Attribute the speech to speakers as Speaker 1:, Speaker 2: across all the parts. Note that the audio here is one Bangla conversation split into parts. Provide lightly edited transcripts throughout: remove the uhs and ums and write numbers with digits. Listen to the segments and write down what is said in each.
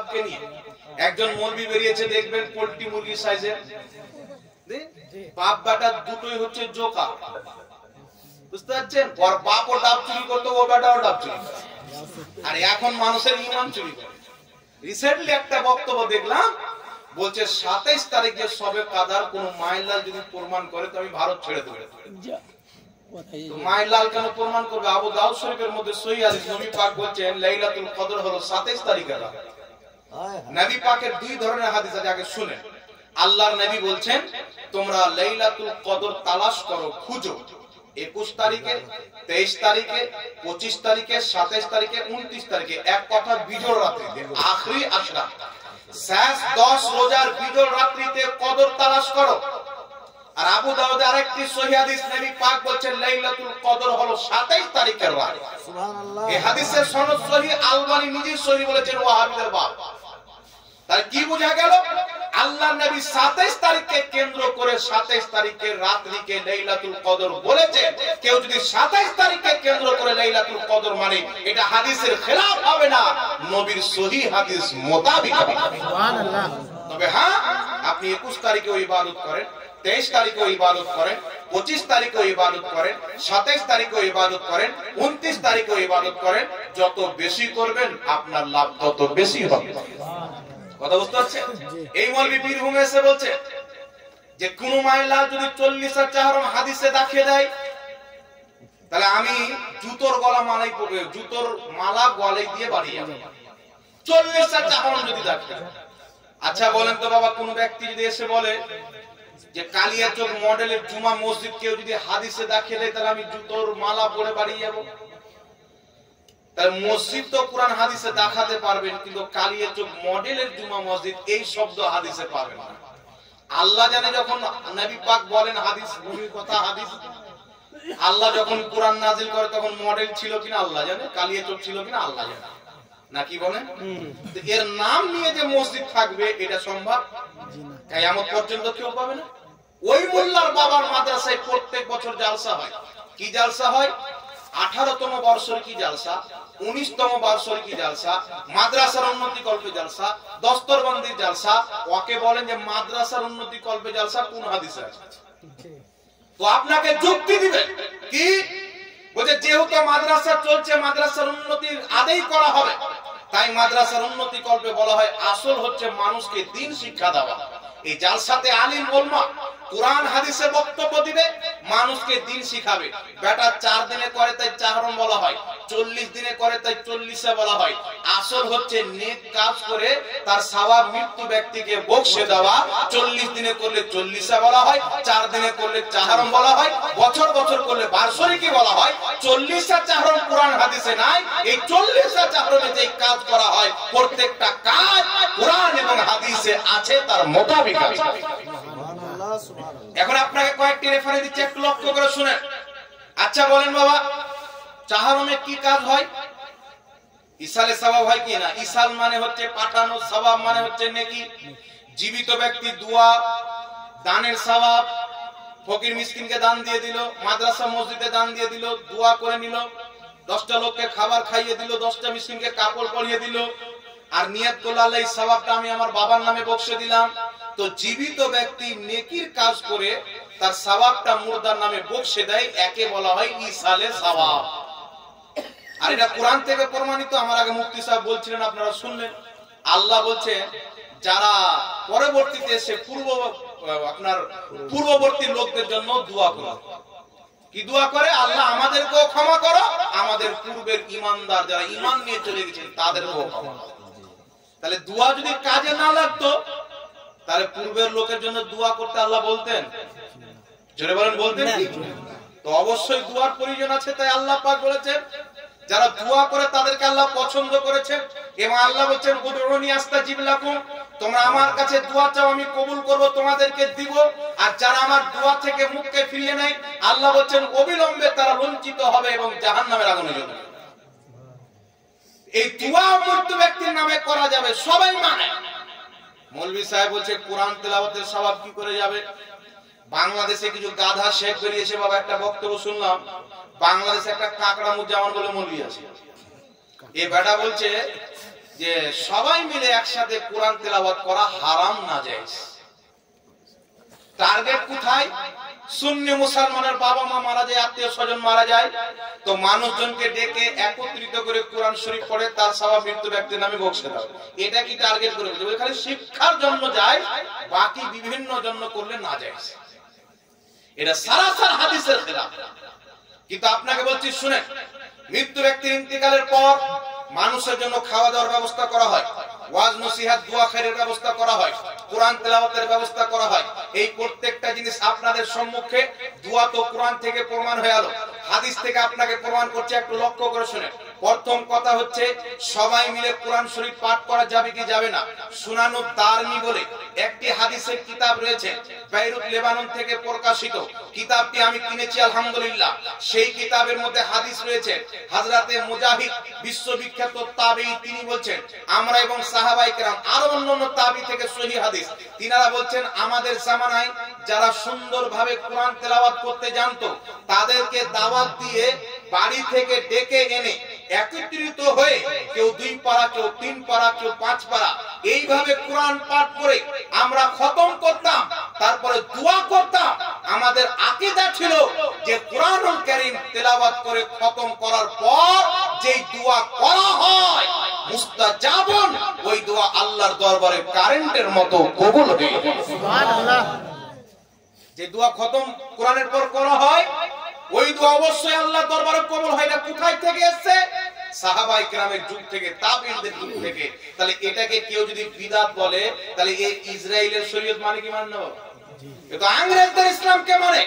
Speaker 1: তালাবকে নিয়ে একজন মৌলবি বেরিয়েছে, দেখবেন পোল্ট্রি মুরগি সাইজের, বাপ বেটা দুটোই হচ্ছে জোকা, বুঝতে পারছেন? ওর বাপও ডাব চুরি করতো, ও বেটাও ডাব চুরি করে, আর এখন মানুষের ইমান চুরি করে। রিসেন্টলি একটা বক্তব্য দেখলাম, বলছে 27 তারিখে সবে কাদার কোন মাইলাল যদি প্রমাণ করে তো আমি ভারত ছেড়ে দেব। মাইলাল কেন প্রমাণ করবে? আবু দাউদ শরীফের মধ্যে সহিহ হাদিস, নবী পাক বলছেন লাইলাতুল কদর হলো 27 তারিখের রাত। নবী পাকের দুই ধরনের হাদিস আছে, আগে শুনেন। আল্লাহর নবী বলছেন তোমরা লাইলাতুল কদর তালাশ করো, খুঁজো 21 তারিখে, 23 তারিখে, 25 তারিখে, 27 তারিখে, 29 তারিখে, এক কথা বিজোড় রাতে, আখরি আশরা, শেষ 10 রোজার বিজোড় রাত্রিতে কদর তালাশ করো। আর আবু দাউদে আরেকটি সহিহ হাদিস, নবী পাক বলছেন লাইলাতুল কদর হলো 27 তারিখের রাত। সুবহানাল্লাহ। এই হাদিসের সনদ সহিহ, আলবানী নিজেই সহিহ বলেছেন, ওয়াহাবীদের বাপ। তাহলে কি বোঝা গেল? আল্লাহর নবী 27 তারিখকে কেন্দ্র করে 27 তারিখের রাত্রিকে লাইলাতুল কদর বলেছেন। কেউ যদি 27 তারিখকে কেন্দ্র করে লাইলাতুল কদর মানে, এটা হাদিসের খেলাফ হবে না, নবীর সহিহ হাদিস মোতাবেক হবে। সুবহানাল্লাহ। তবে হ্যাঁ, আপনি 21 তারিখেও ইবাদত করেন, 23 তারিখেও ইবাদত করেন, 25 তারিখেও ইবাদত করেন, 27 তারিখেও ইবাদত করেন, 29 তারিখেও ইবাদত করেন, যত বেশি করবেন আপনার লাভ তত বেশি হবে। কথা বুঝতে পারছেন? এই মৌলবি বীরভূমে এসে বলছে যে কোন মাইলা যদি 40 চাহরম হাদিসে দেখিয়ে দেয়, তাহলে আমি জুতোর গলা মালাই পড়বে, জুতোর মালা গলায় দিয়ে বাড়িয়ে যাব 40 চাহরম যদি দেখায়। আচ্ছা বলেন তো বাবা, কোন ব্যক্তি যদি এসে বলে যে কালিয়াচক মডেলের জুমা মসজিদ কেউ যদি হাদিসে দেখিয়ে দেয়, তাহলে আমি জুতোর মালা পরে বাড়িয়ে যাব। তার মসজিদ তো কোরআন হাদিসে দেখাতে পারবেন, কিন্তু কালিয়াচক মডেলের জুমা মসজিদ এই শব্দ হাদিসে পাবেন না। আল্লাহ জানে, যখন নবী পাক বলেন হাদিস, নবীর কথা হাদিস, আল্লাহ যখন কোরআন নাজিল করে তখন মডেল ছিল কিনা আল্লাহ জানে, কালিয়াচক ছিল কিনা আল্লাহ জানে, নাকি বলেন? এর নাম নিয়ে যে মসজিদ থাকবে এটা সম্ভব? কিয়ামত পর্যন্ত কেউ পাবে না। ওই মোল্লার বাবার মাদ্রাসায় প্রত্যেক বছর জালসা হয়। কি জালসা হয়? 18তম বর্ষের কি জালসা, 19তম বর্ষের কি জালসা, মাদ্রাসার উন্নতি কল্পে জালসা, দস্তরবন্দির জালসা। ওকে বলেন যে মাদ্রাসার উন্নতি কল্পে জালসা কোন হাদিসে আছে? তো আপনাকে যুক্তি দিবে কি? বলছে যেহেতু মাদ্রাসা চলছে, মাদ্রাসার উন্নতির আদেই করা হবে, তাই মাদ্রাসার উন্নতি কল্পে বলা হয়। আসল হচ্ছে মানুষকে দ্বীন শিক্ষা দেওয়া। এই জালসাতে আলিম ওলামা কুরআন হাদিসে বক্তব্য দিবে, মানুষকে দ্বীন শিখাবে। বেটা 4 দিনে করে তাই চাহরম বলা হয়, 40 দিনে করে তাই 40 বলা হয়। আসল হচ্ছে নেক কাজ করে তার সওয়াব মৃত্যু ব্যক্তিকে বকশে দেওয়া। 40 দিনে করলে 40 বলা হয়, 4 দিনে করলে চাহরম বলা হয়, বছর বছর করলে বার্ষিকী বলা হয়। 40 চাহরম কুরআন হাদিসে নাই। এই 40 চাহরমে যে কাজ করা হয়, প্রত্যেকটা কাজ কুরআন এবং হাদিসে আছে, তার মোতাবেক আছে। এখন আপনাকে কয়েকটি রেফারেন্স দিচ্ছি, একটু লক্ষ্য করে শুনেন। আচ্ছা বলেন বাবা, চাহরমে কি কাজ হয়? ইসালে সওয়াব হয় কি না? ইসাল মানে হচ্ছে পাঠানো, সওয়াব মানে হচ্ছে নেকি। জীবিত ব্যক্তি দোয়া, দানের সওয়াব, ফকির মিসকিনকে দান দিয়ে দিল, মাদ্রাসা মসজিদে দান দিয়ে দিল, দোয়া করে নিল, 10টা লোককে খাবার খাইয়ে দিল, 10টা মিসকিনকে কাপড় পরিয়ে দিল, আর নিয়ত করল আল্লাহ এই সওয়াবটা আমি আমার বাবার নামে বকশে দিলাম। তো জীবিত ব্যক্তি নেকির কাজ করে তার সওয়াবটা মুর্দার নামে বকশে দেয়, একে বলা হয় ইসালে সওয়াব। আর এটা কোরআন থেকে প্রমাণিত। আমার আগে মুফতি সাহেব বলছিলেন, আপনারা শুনলেন। আল্লাহ বলছে যারা পরবর্তীতে এসে পূর্ববর্তী লোকদের জন্য দোয়া করে। কি দোয়া করে? আল্লাহ আমাদেরকেও ক্ষমা করো, আমাদের পূর্বের ঈমানদার যারা ঈমান নিয়ে চলে গেছেন তাদেরকেও ক্ষমা করো। তাহলে দোয়া যদি কাজে না লাগতো, তাহলে পূর্বের লোকের জন্য দোয়া করতে আল্লাহ বলতেন? জোরে বলেন, বলতেন কি? তো অবশ্যই দোয়ার প্রয়োজন আছে। তাই আল্লাহ পাক বলেছেন যারা দোয়া করে তাদেরকে আল্লাহ পছন্দ করেছেন। এবং আল্লাহ বলেছেন উদউনি আস্তাজিব লাকুম, তোমরা আমার কাছে দোয়া চাও, আমি কবুল করব, তোমাদেরকে দিব। আর যারা আমার দোয়া থেকে মুখকে ফিরিয়ে নেয়, আল্লাহ বলেছেন অবিলম্বে তারা বঞ্চিত হবে এবং জাহান্নামের আগুনে জ্বলবে। এই দোয়া মৃত্যু ব্যক্তির নামে করা যাবে, সবাই মানে। মৌলভী সাহেব বলছে কোরআন তেলাওয়াতের সওয়াব কি করে যাবে? বাংলাদেশে কিছু গাধা শেখ বেরিয়েছে বাবা, একটা বক্তব্য শুনলাম। বাংলাদেশে একটা কাকড়া মুজামান বলে মৌলভী আছে। এই বেটা বলছে যে সবাই মিলে একসাথে কোরআন তেলাওয়াত করা হারাম না জায়েজ। টার্গেট কোথায়? সুন্নি মুসলমানের বাবা মা মারা যায়, আত্মীয় স্বজন মারা যায়, তো মানুষজনকে ডেকে একত্রিত করে কোরআন শরীফ পড়ে তার সওয়াব মৃত্যু ব্যক্তির নামে বকশে দাও, এটা কি টার্গেট করে? খালি শিক্ষার জন্য যায়, বাকি বিভিন্ন জন্য করলে না যায়। এটা সরাসর হাদিসের খেলাফ। কিন্তু আপনাকে বলছি শুনেন, মৃত্যু ব্যক্তির ইন্তেকালের পর মানুষের জন্য খাওয়া দাওয়ার ব্যবস্থা করা হয়, ওয়াজ নসিহত দোয়া খায়রের ব্যবস্থা করা হয়, কোরআন তেলাওয়াতের ব্যবস্থা করা হয়। এই প্রত্যেকটা জিনিস আপনাদের সম্মুখে, দোয়া তো কোরআন থেকে প্রমাণ হয়ে গেল, হাদিস থেকে আপনাকে প্রমাণ করছে, একটু লক্ষ্য করে শুনেন। প্রথম কথা হচ্ছে সবাই মিলে কোরআন শরীফ পাঠ করা যাবে কি যাবে না? সুনানু দারমি বলে একটি হাদিসের কিতাব রয়েছে, বেইরুত লেবানন থেকে প্রকাশিত কিতাবটি আমি কিনেছি আলহামদুলিল্লাহ। সেই কিতাবের মধ্যে হাদিস রয়েছে, হযরতে মুজাহিদ বিশ্ববিখ্যাত তাবেঈ, তিনি বলছেন আমরা এবং সাহাবায়ে কেরাম আরো অন্যান্য তাবেঈ থেকে সহিহ হাদিস, তিনারা বলছেন আমাদের জামানায় যারা সুন্দরভাবে কোরআন তেলাওয়াত করতে জানতো তাদেরকে দাওয়াত দিয়ে বাড়ি থেকে ডেকে এনে একত্রিত হয়ে কেউ 2 পারা, কেউ 3 পারা, কেউ 5 পারা এইভাবে কোরআন পাঠ করে আমরা খতম করতাম, তারপরে দোয়া করতাম। আমাদের আকীদা ছিল যে কোরআনুল কারীম তেলাওয়াত করে খতম করার পর যেই দোয়া করা হয় মুস্তাজাবুন, ওই দোয়া আল্লাহর দরবারে কারেন্টের মতো কবুল হয়। সুবহানাল্লাহ। যে দোয়া খতম কোরআনের পর করা হয় ওই দোয়া অবশ্যই আল্লাহর দরবারে কবুল হয়। না কোথায় থেকে এসেছে? সাহাবায়ে কেরামের যুগ থেকে, তাবেঈনদের যুগ থেকে। তাহলে এটাকে কেউ যদি বিদআত বলে, তাহলে এই ইসরাইলের শরীয়ত মানে কি মানলো? এ তো ইংরেজদের ইসলামকে মানে।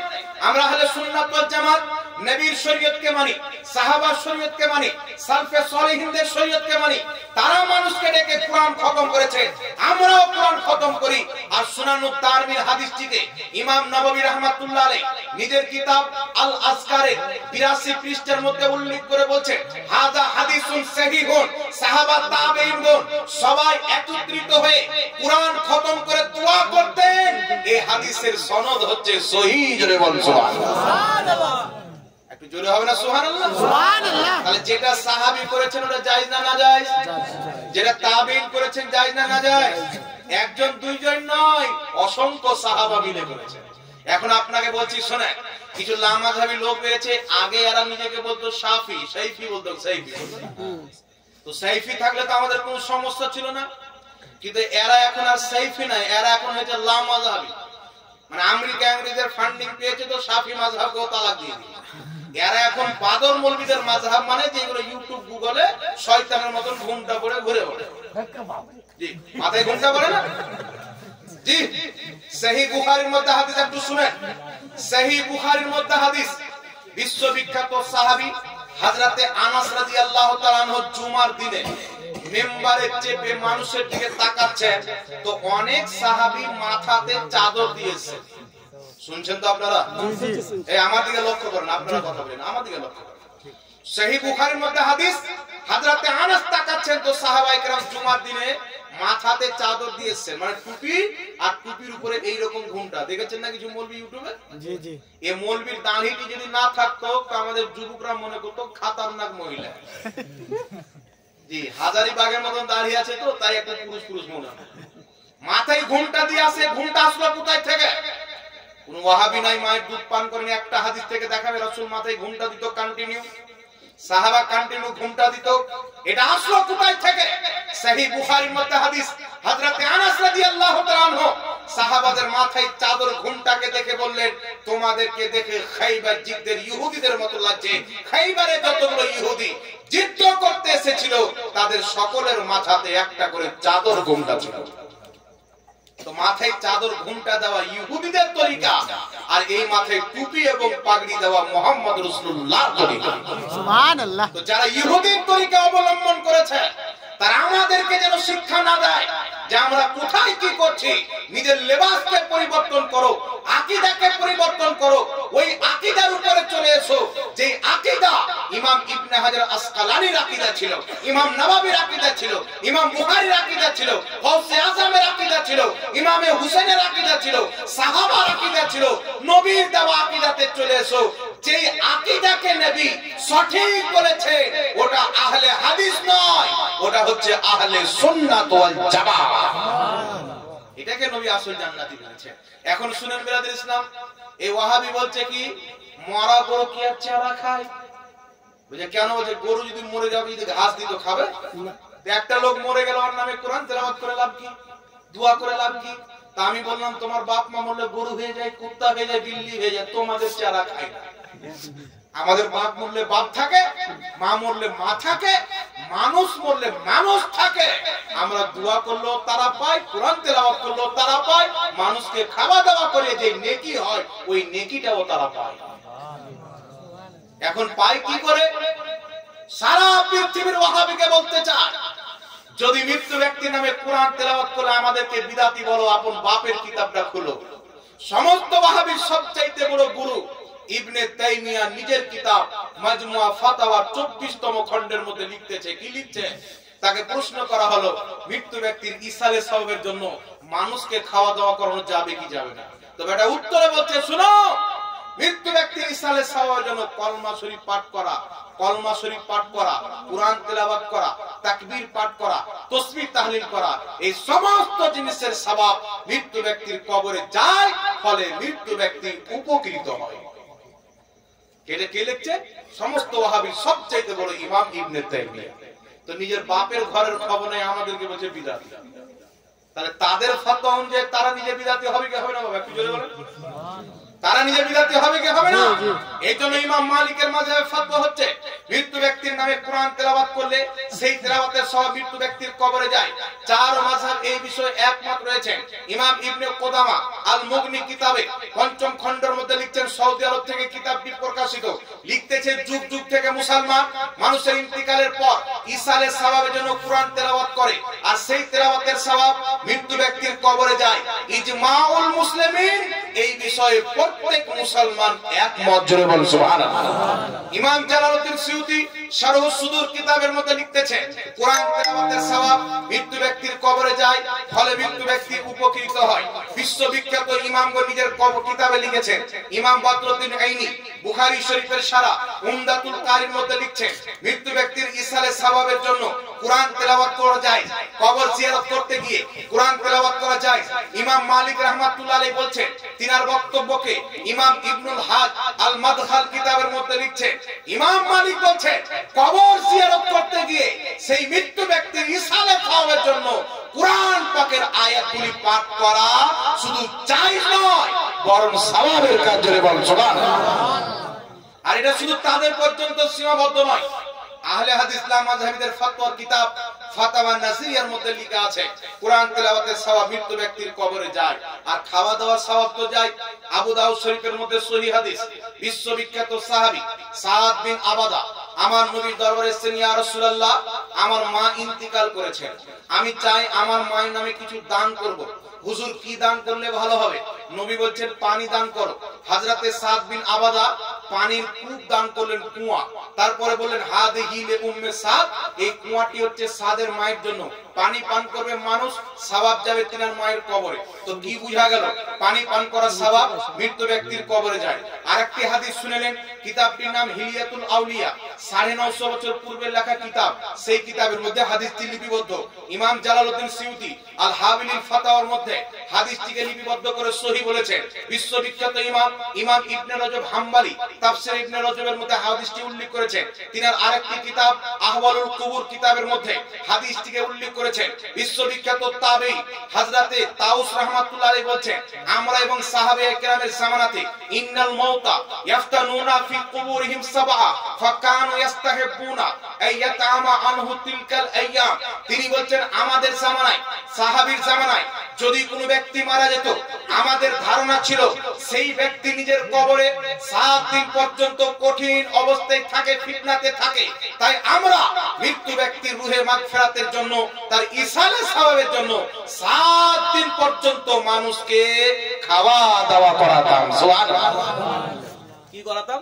Speaker 1: আমরা আহলে সুন্নাত ওয়াল জামাত নবীর শরীয়তকে মানি, সাহাবার শরীয়তকে মানি, সালফে সালেহিনদের শরীয়তকে মানি। তারা মানুষকে ডেকে কোরআন খতম করেছে, আমরাও কোরআন খতম করি। আর সুনানুত তারমির হাদিসটিকে ইমাম নববী রাহমাতুল্লাহ আলাইহি নিজের কিতাব আল আজকারে 82 পৃষ্ঠার মধ্যে উল্লেখ করে বলছেন হাযা হাদিসুন সহিহুন। সাহাবা তাবেঈনগণ সবাই একত্রিত হয়ে কোরআন খতম করে দোয়া করতেন। এই হাদিসের সনদ হচ্ছে সহিহ। জোরে বলুন সুবহানাল্লাহ। একটু জোরে হবে না সুবহানাল্লাহ? সুবহানাল্লাহ। তাহলে যেটা সাহাবী করেছেন ওটা জায়েজ না না জায়েজ? যেটা তাবেঈন করেছেন জায়েজ না না জায়েজ? একজন দুইজন নয়, অসংখ্য সাহাবা মিলে করেছেন। এখন আপনাকে বলছি শুনে, কিছু লামাযহাবী লোক রয়েছে, আগে এরা নিজেকে বলতো শাফি, শাইফি বলতো, শাইফি। তো শাইফি থাকলে তো আমাদের কোনো সমস্যা ছিল না, কিন্তু এরা এখন আর শাইফি নাই, এরা এখন হয়েছে লামাযহাবী। মানে আমেরিকা ইংরেজের ফান্ডিং পেয়েছে তো শাফি মাযহাবকেও তালাক দিয়ে দিল। এরা এখন বাদর মৌলবীদের মাযহাব মানে, যেগুলো ইউটিউব গুগলে শয়তানের মতন ঘুমটা পড়ে ঘুরে ওঠে। জি, মাথায় ঘুমটা পড়ে না? জি, সহিহ বুখারীর মধ্যে হাদিস একটু শুনেন। সহিহ বুখারীর মধ্যে হাদিস, বিশ্ববিখ্যাত সাহাবী হযরতে আনাস রাদিয়াল্লাহু তাআলা আনহু জুমার দিনে মিম্বারে চেপে মানুষের দিকে তাকাচ্ছেন, তো অনেক সাহাবী মাথাতে চাদর দিয়েছে। শুনছেন তো আপনারা? এই আমার দিকে লক্ষ্য করেন, আপনারা কথা বলেন, আমার দিকে লক্ষ্য করেন। সহিহ বুখারীর মধ্যে হাদিস, হযরতে আনাস তাকাচ্ছেন, তো সাহাবায়ে কেরাম জুমার দিনে মাথাতে চাদর দিয়েছেন, মানে টুপি, আর টুপির উপরে এই রকম ঘুমটা। দেখেছেন না কিছু মৌলবি ইউটিউবে? জি জি। এই মৌলবির দাড়িটি যদি না থাকতো তো আমাদের যুবকরা মনে করতো খতরনাক মহিলা। জি, হাজারিবাগের মতন দাড়ি আছে তো তাই একটা পুরুষ পুরুষ মনে হয়। মাথায় ঘুমটা দিয়ে আসে, ঘুমটা আসলো কোথায় থেকে? কোন ওয়াহাবি নাই মায়ের দুধ পান করেনি, একটা হাদিস থেকে দেখাবে রাসূল মাথায় ঘুমটা দিত কন্টিনিউ, সাহাবা কন্টিনিউ ঘুমটা দিত। এটা আসলো কোথায় থেকে? সহিহ বুখারীর মধ্যে হাদিস, হযরতে আনাস রাদিয়াল্লাহু তাআলা আনহু সাহাবাদের মাথায় চাদর ঘুমটাকে দেখে বললেন, তোমাদেরকে দেখে খাইবার জিদ্দের ইহুদিদের মতো লাগছে। খাইবারে যতগুলো ইহুদি যুদ্ধ করতে এসেছিল তাদের সকলের মাথাতে একটা করে চাদর ঘুমটা ছিল। তো মাথায় চাদর ঘুমটা দেওয়া ইহুদিদের তরিকা, আর এই মাথায় টুপি এবং পাগড়ি দেওয়া মুহাম্মদ রাসূলুল্লাহর তরিকা। সুবহানাল্লাহ। তো যারা ইহুদির তরিকা অবলম্বন করেছে তারা আমাদেরকে যেন শিক্ষা না দেয় যে আমরা কোথায় কি করছি। নিজের লেবাসকে পরিবর্তন করো, আকীদাকে পরিবর্তন করো, ওই আকীদার উপরে চলে এসো যে আকীদা ইমাম ইবনে হাজার আসকালানির আকীদা ছিল, ইমাম নববীর আকীদা ছিল, ইমাম বুখারীর আকীদা ছিল, গাউসে আযমের আকীদা আকীদা ছিল, ইমামে হুসাইনের আকীদা ছিল, সাহাবার আকীদা ছিল, নবীর দেওয়া আকীদাতে চলে এসো। যেই আকীদাকে নবী সঠিক বলেছে ওটা আহলে হাদিস নয়, ওটা হচ্ছে আহলে সুন্নাত ওয়াল জামাত। এটাকে নবী আসল জান্নাতি বলেছেন। এখন শুনেন বিরাদর ইসলাম, এই ওয়াহাবি বলছে কি মরা গরু কি আর চারা খায়? বুঝে কেন? বলছে গরু যদি মরে যাবে, যদি ঘাস দিত খাবে না। একটা লোক মরে গেল, ওর নামে কোরআন তেলাওয়াত করে লাভ কি? দোয়া করে লাভ কি? তা আমি বললাম তোমার বাপ মা মরলে গরু হয়ে যায়, কুত্তা হয়ে যায়, বিল্লি হয়ে যায়, তোমাদের চারা খায় না। আমাদের বাপ মরলে বাপ থাকে, মা মরলে মা থাকে, মানুষ মরলে মানুষ থাকে। আমরা দোয়া করলেও তারা পায়, কোরআন তেলাওয়াত করলেও তারা পায়, মানুষকে খাওয়া দাওয়া করে যে নেকি হয় ওই নেকিটাও তারা পায়। এখন পায় কি করে? সারা পৃথিবীর ওয়াহাবিকে বলতে চায়, যদি মৃত্যু ব্যক্তির নামে কোরআন তেলাওয়াত করে আমাদেরকে বিদাতি বলো, আপন বাপের কিতাবটা খুলো। সমস্ত ওয়াহাবির সবচাইতে বড় গুরু ইবনে তাইমিয়া নিজের কিতাব মাজমুয়া ফাতাওয়া 24তম খণ্ডের মধ্যে লিখতেছে। কি লিখছে? তাকে প্রশ্ন করা হলো মৃত্যু ব্যক্তির ইসালে সওয়াবের জন্য মানুষকে খাওয়া দাওয়া করানো যাবে কি যাবে না? তো বেটা উত্তরে বলছে, শুনো, মৃত্যু ব্যক্তির ইসালে সওয়াবের জন্য কলমা শরীফ পাঠ করা, কলমা শরীফ পাঠ করা, কুরআন তেলাওয়াত করা, তাকবীর পাঠ করা, তাসবিহ তাহলিল করা, এই সমস্ত জিনিসের সওয়াব মৃত্যু ব্যক্তির কবরে যায়, ফলে মৃত্যু ব্যক্তি উপকৃত হয়। কে লিখছে? সমস্ত ওয়াহাবীর সবচেয়ে বড় ইমাম ইবনে তাইমিয়া। তো নিজের বাপের ঘরের খবর নেই, আমাদেরকে বলছে বিদাতি। তাহলে তাদের ফতোয়া অনুযায়ী তারা নিজে বিদাতি হবে কি হবে না? বাবা একটু জোরে বলেন। তারা নিজে বিদাতি হবে কি হবে না? এই জন্য ইমাম মালিকের মাযহাবে ফতোয়া হচ্ছে মৃত্যু ব্যক্তির নামে কোরআন তেলাওয়াত করলে সেই তেলাওয়াতের সওয়াব মৃত্যু ব্যক্তির কবরে যায়। চার মাযহাব এই বিষয়ে একমত রয়েছেন। ইমাম ইবনে কুদামা আল মুগনি কিতাবে ৫ম খণ্ডের মধ্যে লিখছেন, সৌদি আরব থেকে কিতাবটি প্রকাশিত, লিখতেছে যুগ যুগ থেকে মুসলমান মানুষের ইন্তিকালের পর ইসালের সওয়াবের জন্য কোরআন তেলাওয়াত করে, আর সেই তেলাওয়াতের সওয়াব মৃত্যু ব্যক্তির কবরে যায়। ইজমাউল মুসলিমিন এই বিষয়ে প্রত্যেক মুসলমান একমত। জোরে বলুন সুবহানাল্লাহ। ইমাম জালালউদ্দিন সিউতি শারহ সুদূর কিতাবের মধ্যে লিখতেছেন, কোরআন তেলাওয়াতের সওয়াব মৃত্যু ব্যক্তির কবরে যায়, ফলে মৃত্যু ব্যক্তি উপকৃত হয়। বিশ্ববিখ্যাত ইমামগণ নিজের কিতাবে লিখেছেন। ইমাম বদরুদ্দিন আইনি বুখারী শরীফের শারা উমদাতুল কারীর মধ্যে লিখছেন, মৃত্যু ব্যক্তির ইসালে সওয়াবের জন্য কোরআন তেলাওয়াত করা যায়, কবর জিয়ারত করতে গিয়ে কোরআন তেলাওয়াত করা যায়। ইমাম মালিক রাহমাতুল্লাহ আলাইহি বলছেন, তিনার বক্তব্যকে ইমাম ইবনুল হাজ আল মাদখাল কিতাবের মধ্যে লিখছেন, ইমাম মালিক বলছেন কবর জিয়ারত করতে গিয়ে সেই মৃত্যু ব্যক্তির ইসালে সওয়াবের জন্য কোরআন পাকের আয়াতগুলি পাঠ করা শুধু জায়েজ নয়, বরং সওয়াবের কাজ। জোরে বলুন সুবহানাল্লাহ। আর এটা শুধু তাদের পর্যন্ত সীমাবদ্ধ নয়। আহলে হাদিস মাযহাবীদের ফতোয়ার কিতাব ফাতাওয়া নাসিরিয়ার মধ্যে লেখা আছে, কোরআন তেলাওয়াতের সওয়াব মৃত্যু ব্যক্তির কবরে যায়, আর খাওয়া দাওয়ার সওয়াব তো যায়। আবু দাউদ শরীফের মধ্যে সহিহ হাদিস, বিশ্ববিখ্যাত সাহাবী সাদ বিন আবাদা আমার নবীর দরবারে এসেছেন, ইয়া রাসূলুল্লাহ, আমার মা ইন্তিকাল করেছেন, আমি চাই আমার মায়ের নামে কিছু দান করব। হুজুর কি দান করলে ভালো হবে? নবী বলছেন পানি দান করো। হযরতে সাদ বিন আবাদা পানির কূপ দান করলেন, কুয়া। তারপরে বললেন হাদিহি লি উম্মে সাদ, এই কুয়াটি হচ্ছে সাদের মায়ের জন্য, পানি পান করবে মানুষ, সওয়াব যাবে তিনার মায়ের কবরে। তো কি বুঝা গেল? পানি পান করার সওয়াব মৃত্যু ব্যক্তির কবরে যায়। আরেকটি হাদিস শুনেলেন, কিতাবটির নাম হিলিয়াতুল আউলিয়া, ৯৫০ বছর পূর্বে লেখা কিতাব। সেই কিতাবের মধ্যে হাদিসটি লিপিবদ্ধ। ইমাম জালালউদ্দিন সিউতি আল হাবিলিল ফাতাওয়ার মধ্যে হাদিসটিকে লিপিবদ্ধ করে সহিহ বলেছেন। বিশ্ববিখ্যাত ইমাম ইবনে রজব হাম্বলি তাফসীর ইবনে রজবের মধ্যে হাদিসটি উল্লেখ করেছেন। তিনার আরেকটি কিতাব আহওয়ালুল কুবুর কিতাবের মধ্যে হাদিসটিকে উল্লেখ করেছেন। বিশ্ববিখ্যাত তাবেঈ হযরতে তাউস রাহমাতুল্লাহ আলাইহি বলেন, আমরা এবং সাহাবায়ে কেরামের জামানাতে ইন্নাল মাউতা ইফতানুনা ফি কুবুরিহিম সাবআ ফাকানু ইস্তাহিবুনা আইয়াতামা আনহু তিলকাল আইয়াম। তিনি বলেন আমাদের জামানায়, সাহাবীর জামানায় যদি কোনো ব্যক্তি মারা যেত, আমাদের ধারণা ছিল সেই ব্যক্তি নিজের কবরে 7 দিন পর্যন্ত কঠিন অবস্থায় থাকে, ফিতনাতে থাকে। তাই আমরা মৃত্যু ব্যক্তির রুহে মাগফিরাতের জন্য, তার ইসালে সওয়াবের জন্য 7 দিন পর্যন্ত মানুষকে খাওয়া দাওয়া করাতাম। সুবহানাল্লাহ। কি করাতাম?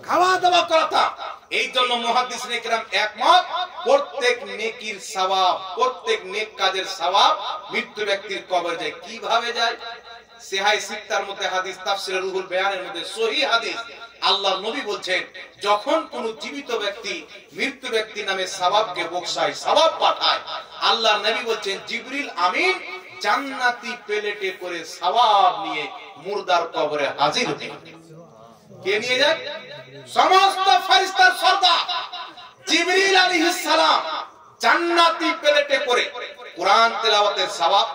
Speaker 1: খাওয়া দাওয়া করাতাম। এই জন্য মুহাদ্দিসিনে কিরাম একমত, প্রত্যেক নেকির সওয়াব, প্রত্যেক নেক কাজের সওয়াব মৃত্যু ব্যক্তির কবরে যায়। কিভাবে যায়? সিহাই সিত্তার মধ্যে হাদিস, তাফসিরে রুহুল বয়ানের মধ্যে সহিহ হাদিস, আল্লাহর নবী বলছেন, যখন কোন জীবিত ব্যক্তি মৃত্যু ব্যক্তি নামে সওয়াবকে বকশায়, সওয়াব পাঠায়, আল্লাহর নবী বলছেন জিবরিল আমিন জান্নাতি প্লেটে করে সওয়াব নিয়ে মুর্দার কবরে হাজির হয়। কে নিয়ে যায়? সমস্ত ফেরেশতার সর্দার জিবরিল আলাইহিস সালাম জান্নাতি প্লেটে করে কোরআন তেলাওয়াতের সওয়াব,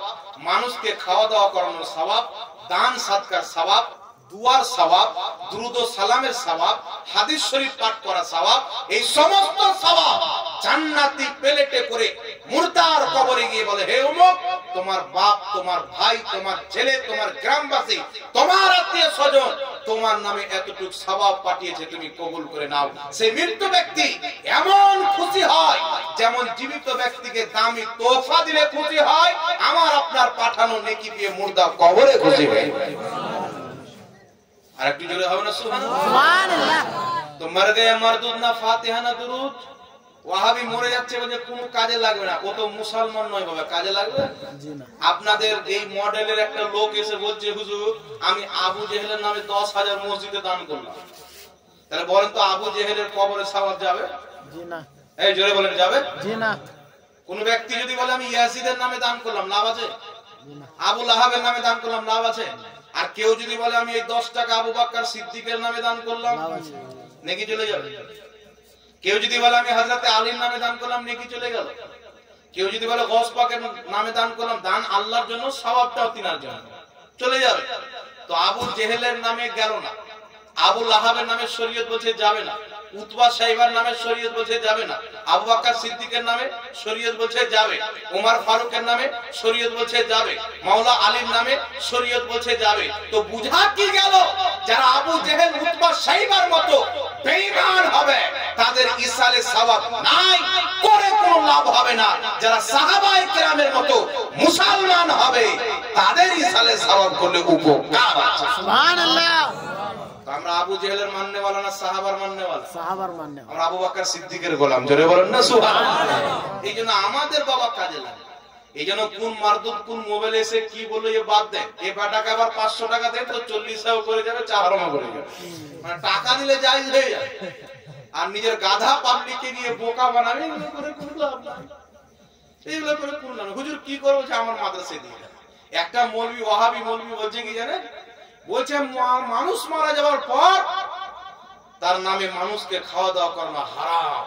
Speaker 1: মানুষকে খাওয়া দাওয়া করানোর সওয়াব, দান সাদকার সওয়াব, দুয়ার সওয়াব, দুরুদ ও সালামের সওয়াব, হাদিস শরীফ পাঠ করা সওয়াব, এই সমস্ত সওয়াব জান্নাতি প্লেটে করে মুর্দার কবরে গিয়ে বলে, হে অমুক, তোমার বাপ, তোমার ভাই, তোমার ছেলে, তোমার গ্রামবাসী, তোমার আত্মীয় স্বজন তোমার নামে এতটুকু সওয়াব পাঠিয়েছে, তুমি কবুল করে নাও। সেই মৃত্যু ব্যক্তি এমন খুশি হয় যেমন জীবিত ব্যক্তিকে দামি তোহফা দিলে খুশি হয়, আমার আপনার পাঠানো নেকি পেয়ে মুর্দা কবরে খুশি হয়। আর একটু জোরে হবে না সুবহানাল্লাহ? তো মর গয়া মারদুদ না ফাতিহা না দুরুদ। ওয়াহাবি মরে যাচ্ছে বলে কোনো কাজে লাগবে না, ও তো মুসলমান নয় বাবা, কাজে লাগবে না। আপনাদের এই মডেলের একটা লোক এসে বলছে, হুজুর আমি আবু জেহেলের নামে 10,000 মসজিদে দান করলাম, তাহলে বলেন তো আবু জেহেলের কবরে সওয়াব যাবে? জি না। এই জোরে বলেন, যাবে? জি না। কোন ব্যক্তি যদি বলে আমি ইয়াজিদের নামে দান করলাম, লাভ আছে? আবু লাহাবের নামে দান করলাম, লাভ আছে? আর কেউ যদি বলে আমি এই 10 টাকা আবু বকর সিদ্দিকের নামে দান করলাম, নেকি চলে যাবে? কেউ যদি বলে আমি হযরতে আলীর নামে দান করলাম, নেকি চলে গেল। কেউ যদি বলে গওস পাকের নামে দান করলাম, দান আল্লাহর জন্য, সওয়াবটাও তিনার জন্য, চলে যাবে। তো আবু জেহেলের নামে গেল না, আবু লাহাবের নামে শরীয়ত বলছে যাবে না, উতবা সাইবার নামে শরীয়ত বলছে যাবে না, আবু বকর সিদ্দিকের নামে শরীয়ত বলছে যাবে, ওমর ফারুকের নামে শরীয়ত বলছে যাবে, মাওলা আলীর নামে শরীয়ত বলছে যাবে। তো বুঝা কি গেল, যারা আবু জেহেল উতবা সাইবার মতো বেঈমান হবে তাদের ইসালে সওয়াব নাই, করে কোনো লাভ হবে না। যারা সাহাবায়ে কেরামের মতো মুসলমান হবে তাদের ইসালে সওয়াব করলে উপকার আছে। সুবহানাল্লাহ। আমরা আবু জেহেলের মাননে वाला না সাহাবার মাননে वाला? সাহাবার মাননে। আমরা আবু বকর সিদ্দিকের গোলাম, জোরে বলেন না সুবহানাল্লাহ। এইজন্য আমাদের বাবা কাজে লাগে। এইজন্য কোন মারদুদ কোন মোবাইলে এসে কি বলে এ বাদ দেন, এ বাটাকে আবার 500 টাকা দেন তো 40 করে যাবে, 4 করে যাবে, মানে টাকা দিলে জায়েজ হয়ে যায়। আর নিজের গাধা পাবলিককে নিয়ে বোকা বানাবে, এগুলো করে কোনো লাভ নাই, এগুলো করে কোনো লাভ নাই। হুজুর কি করব, যে আমার মাদ্রাসায় দিয়ে দেন। একটা মৌলভী, ওয়াহাবি মৌলভী বলছে কি জানেন, বলছে মানুষ মারা যাওয়ার পর তার নামে মানুষকে খাওয়া দাওয়া করানো হারাম।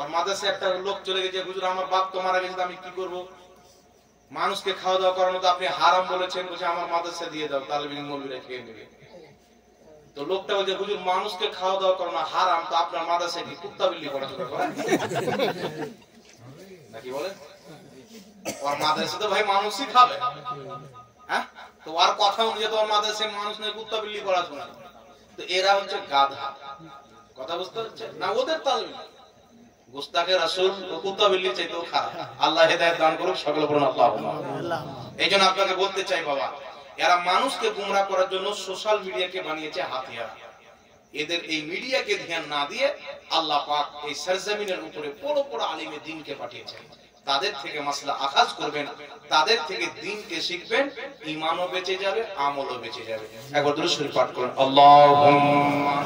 Speaker 1: আর মাদ্রাসায় একটা লোক চলে গেছে, হুজুর আমার বাপ তো মারা গেছে, আমি কি করব, মানুষকে খাওয়া দাওয়া করানো তো আপনি হারাম বলেছেন, বলছে আমার মাদ্রাসায় দিয়ে দাও, তাহলে মৌলভীরা খেয়ে নেবে। তো লোকটা বলছে, হুজুর মানুষকে খাওয়া দাওয়া করানো হারাম, তো আপনার মাদ্রাসায় কি কুত্তা বিল্লি পড়াশোনা করে নাকি বলেন? ওর মাদ্রাসা তো ভাই মানুষই খাবে, হ্যাঁ? তো আর কথা অনুযায়ী তো ওর মাদ্রাসায় মানুষ নেই, কুত্তা বিল্লি পড়াশোনা। তো এরা হচ্ছে গাধা, কথা বুঝতে হচ্ছে না? ওদের তালমি গুস্তাখে রাসূল ও কুত্তা বিল্লি চাইতেও খারাপ। আল্লাহ হেদায়েত দান করুক, সকলে বলুন আল্লাহুম্মা। এইজন্য আপনাকে বলতে চাই বাবা, এরা মানুষকে গুমরাহ করার জন্য সোশ্যাল মিডিয়াকে বানিয়েছে হাতিয়ার। এদের এই মিডিয়াকে ধ্যান না দিয়ে আল্লাহ পাক এই সরজমিনের উপরে বড় বড় আলিমে দ্বীনকে পাঠিয়েছেন। তাদের থেকে মাসলা আখাজ করবেন, তাদের থেকে দ্বীনকে শিখবেন, ঈমানও বেঁচে যাবে, আমলও বেঁচে যাবে। একবার দুরূদ শরীফ পাঠ করুন, আল্লাহুম্মা